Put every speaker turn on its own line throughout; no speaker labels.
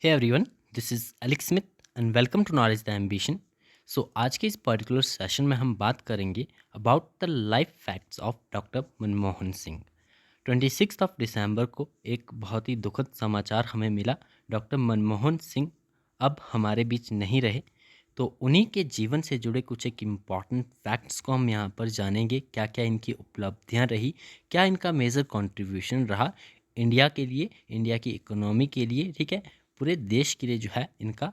Hey everyone, this is Alex Smith and welcome to knowledge the ambition. आज के इस particular session में हम बात करेंगे about the life facts of doctor Manmohan Singh. 26 दिसंबर को एक बहुत ही दुखद समाचार हमें मिला। डॉक्टर मनमोहन सिंह अब हमारे बीच नहीं रहे। तो उन्हीं के जीवन से जुड़े कुछ एक इम्पॉर्टेंट फैक्ट्स को हम यहाँ पर जानेंगे। क्या क्या इनकी उपलब्धियाँ रही, क्या इनका मेजर कंट्रीब्यूशन रहा इंडिया के लिए, इंडिया की इकोनॉमी के लिए, ठीक है, पूरे देश के लिए जो है इनका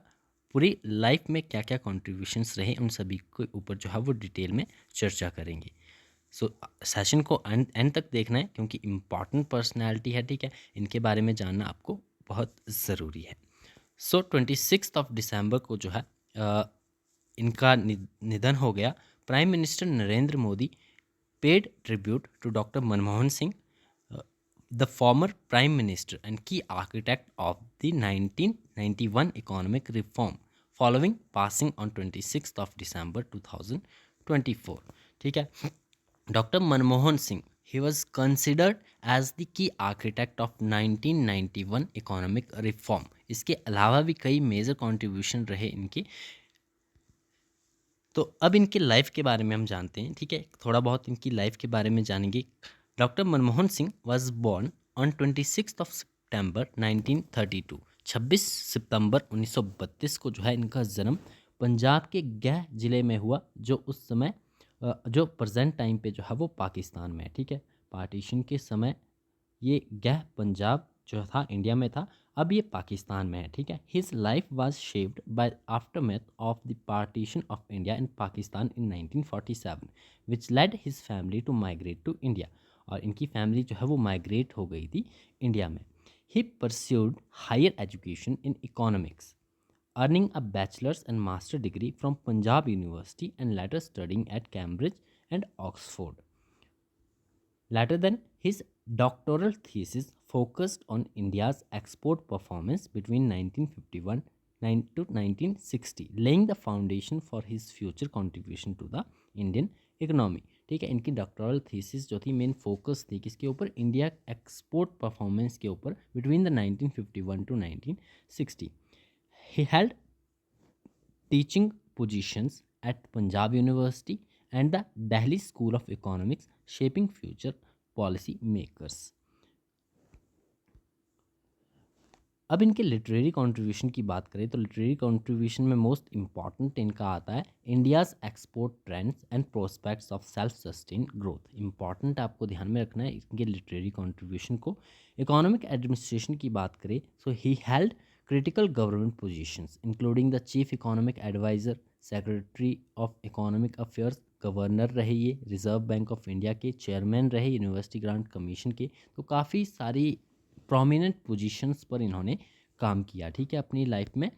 पूरी लाइफ में क्या क्या कंट्रीब्यूशंस रहे, उन सभी के ऊपर जो है वो डिटेल में चर्चा करेंगे। सेशन को एंड एंड तक देखना है क्योंकि इम्पॉर्टेंट पर्सनैलिटी है, ठीक है, इनके बारे में जानना आपको बहुत ज़रूरी है। 26 दिसंबर को जो है इनका निधन हो गया। Prime minister Narendra Modi paid tribute to doctor Manmohan Singh, the former prime minister and key architect of the 1991 economic reform following passing on 26th of December 2024। ठीक है, doctor Manmohan Singh he was considered as the key architect of 1991 economic reform। इसके अलावा भी कई major contribution रहे इनके। तो अब इनकी लाइफ के बारे में हम जानते हैं, ठीक है, थोड़ा बहुत इनकी लाइफ के बारे में जानेंगे। Doctor Manmohan Singh was born on 26 सितंबर 1932। 26 सितंबर 1932 को जो है इनका जन्म पंजाब के गह जिले में हुआ, जो उस समय जो प्रेजेंट टाइम पे जो है वो पाकिस्तान में है। ठीक है, पार्टीशन के समय ये गह पंजाब जो था इंडिया में था, अब ये पाकिस्तान में है। ठीक है, his life was shaped by aftermath of the partition of India and Pakistan in 1947 which led his family to migrate to India. और इनकी फैमिली जो है वो माइग्रेट हो गई थी इंडिया में। He pursued higher education in economics, earning a bachelor's and master degree from Punjab University and later studying at Cambridge and Oxford. Later than his doctoral thesis focused on India's export performance between 1951 to 1960, laying the foundation for his future contribution to the Indian economy। ठीक है, इनकी doctoral thesis जो थी main focus थी किसके ऊपर, India export performance के ऊपर between the 1951 to 1960। He held teaching positions at Punjab University and the Delhi School of Economics, shaping future policy makers। अब इनके लिटरेरी कंट्रीब्यूशन की बात करें तो लिटरेरी कंट्रीब्यूशन में मोस्ट इम्पॉर्टेंट इनका आता है India's export trends and prospects of self sustain growth. Important आपको ध्यान में रखना है इनके लिटरेरी कंट्रीब्यूशन को। इकोनॉमिक एडमिनिस्ट्रेशन की बात करें so he held critical government positions including the chief economic advisor, secretary of economic affairs, governor रहे ये रिजर्व बैंक ऑफ इंडिया के, चेयरमैन रहे यूनिवर्सिटी ग्रांट कमीशन के। तो काफ़ी सारी प्रोमिनेंट पोजीशंस पर इन्होंने काम किया, ठीक है, अपनी लाइफ में।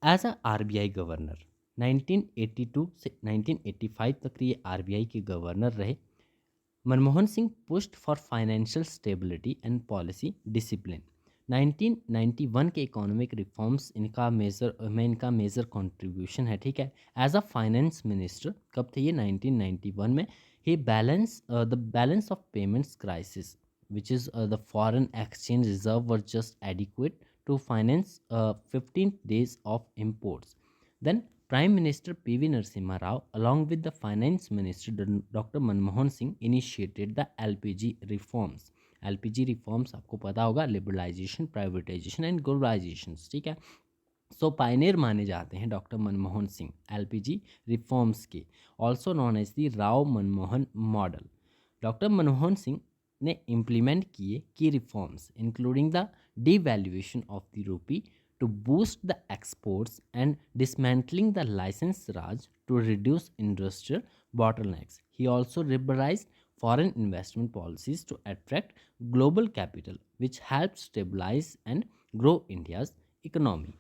एज अ आरबीआई गवर्नर 1982 से 1985 तक ये आरबीआई के गवर्नर रहे। Manmohan Singh pushed for financial stability and policy discipline. 1991 के इकोनॉमिक रिफॉर्म्स इनका मेजर कंट्रीब्यूशन है। ठीक है, एज अ फाइनेंस मिनिस्टर कब थे ये, 1991 में। He balance of payments crisis which is the foreign exchange reserve were just adequate to finance 15 days of imports. Then Prime Minister P.V. Narasimha Rao along with the Finance Minister Dr. Manmohan Singh initiated the LPG reforms। LPG reforms आपको पता होगा, liberalisation, privatisation and globalisation. ठीक है, सो Pioneer माने जाते हैं doctor Manmohan Singh LPG reforms के, also known as the Rao Manmohan model. Doctor Manmohan Singh ने इम्प्लीमेंट किए की reforms including the devaluation of the rupee to boost the exports and dismantling the licence raj to reduce industrial bottlenecks। He also liberalized foreign investment policies to attract global capital, which helped stabilize and grow India's economy।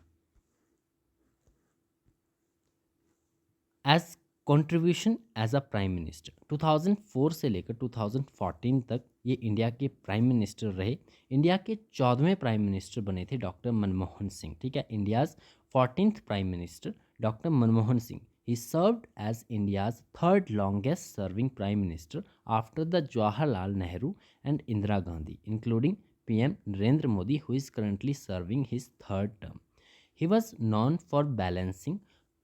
As contribution as a prime minister 2004 से लेकर 2014 तक ये India के prime minister रहे। India के 14वें prime minister बने थे doctor Manmohan Singh. ठीक है, India's 14th prime minister doctor Manmohan Singh. He served as India's third longest serving prime minister after the Jawaharlal Nehru and Indira Gandhi, including PM Narendra Modi, who is currently serving his third term. He was known for balancing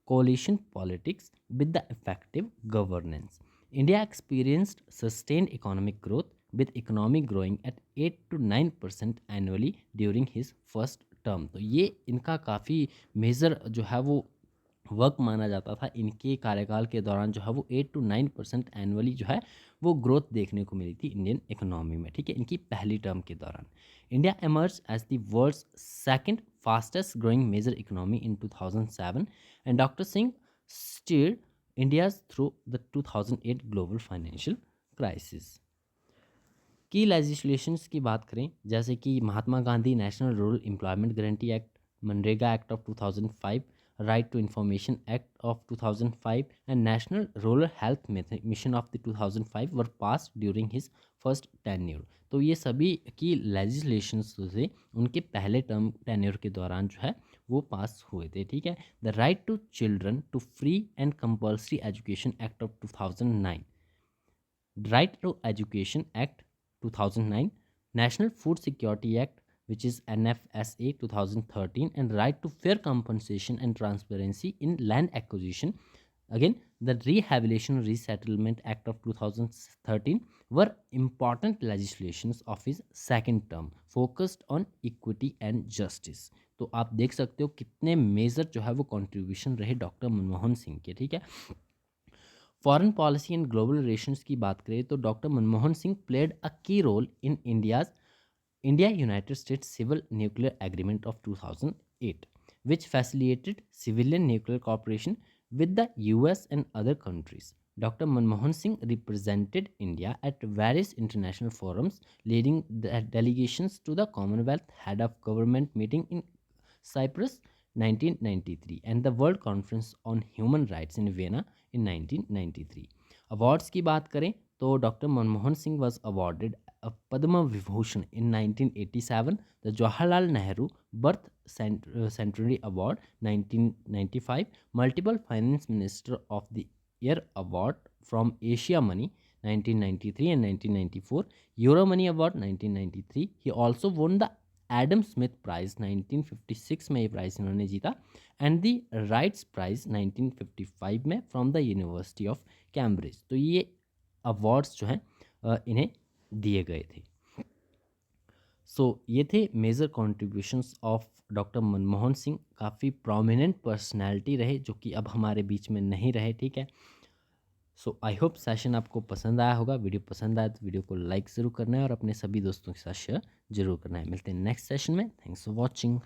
coalition politics with the effective governance. India experienced sustained economic growth, with economy growing at 8 to 9% annually during his first term. तो ये इनका काफ़ी major जो है वो work माना जाता था। इनके कार्यकाल के दौरान जो है वो 8 to 9% एनुअली जो है वो ग्रोथ देखने को मिली थी इंडियन इकोनॉमी में, ठीक है, इनकी पहली टर्म के दौरान। India emerged as the world's second fastest growing major economy in 2007, and Dr. Singh steered India through the 2008 global financial crisis. की लेजिस्लेशंस की बात करें, जैसे कि Mahatma Gandhi National Rural Employment Guarantee Act, MNREGA Act of 2005, Right to Information Act of 2005 and National Rural Health Mission of the 2005 were pass during his first tenure. तो ये सभी की लेजिस्लेशंस थे उनके पहले टर्म टेन्योर के दौरान जो है वो पास हुए थे, ठीक है। The right to children to free and compulsory education act of 2009, right to education act 2009, National Food Security Act, which is NFSA 2013, and right to fair compensation and transparency in land acquisition. Again, the Rehabilitation Resettlement Act of 2013 were important legislations of his second term, focused on equity and justice. तो आप देख सकते हो कितने major जो है वो contribution रहे डॉक्टर मनमोहन सिंह के, ठीक है। Foreign policy and global relations की बात करें तो doctor Manmohan Singh played a key role in India United States Civil Nuclear Agreement of 2008, which facilitated civilian nuclear cooperation with the US and other countries. Dr. Manmohan Singh represented India at various international forums, leading the delegations to the Commonwealth Head of Government meeting in Cyprus 1993 and the World Conference on Human Rights in Vienna in 1993. Awards की बात करें तो doctor Manmohan Singh was awarded a Padma Vibhushan in 1987, the Jawaharlal Nehru Birth Centenary Award 1995, multiple Finance Minister of the Year Award from Asia Money 1993 and 1994, Euro Money Award 1993. He also won the Adam Smith prize 1956 में ये price इन्होंने जीता and the rights price 1955 में from the university of Cambridge. तो ये awards जो हैं इन्हें दिए गए थे। सो ये थे major contributions of doctor Manmohan Singh. काफ़ी प्रोमिनेंट पर्सनैलिटी रहे जो कि अब हमारे बीच में नहीं रहे, ठीक है। सो आई होप सेशन आपको पसंद आया होगा। वीडियो पसंद आया तो वीडियो को लाइक ज़रूर करना है और अपने सभी दोस्तों के साथ शेयर जरूर करना है। मिलते हैं नेक्स्ट सेशन में। Thanks for watching.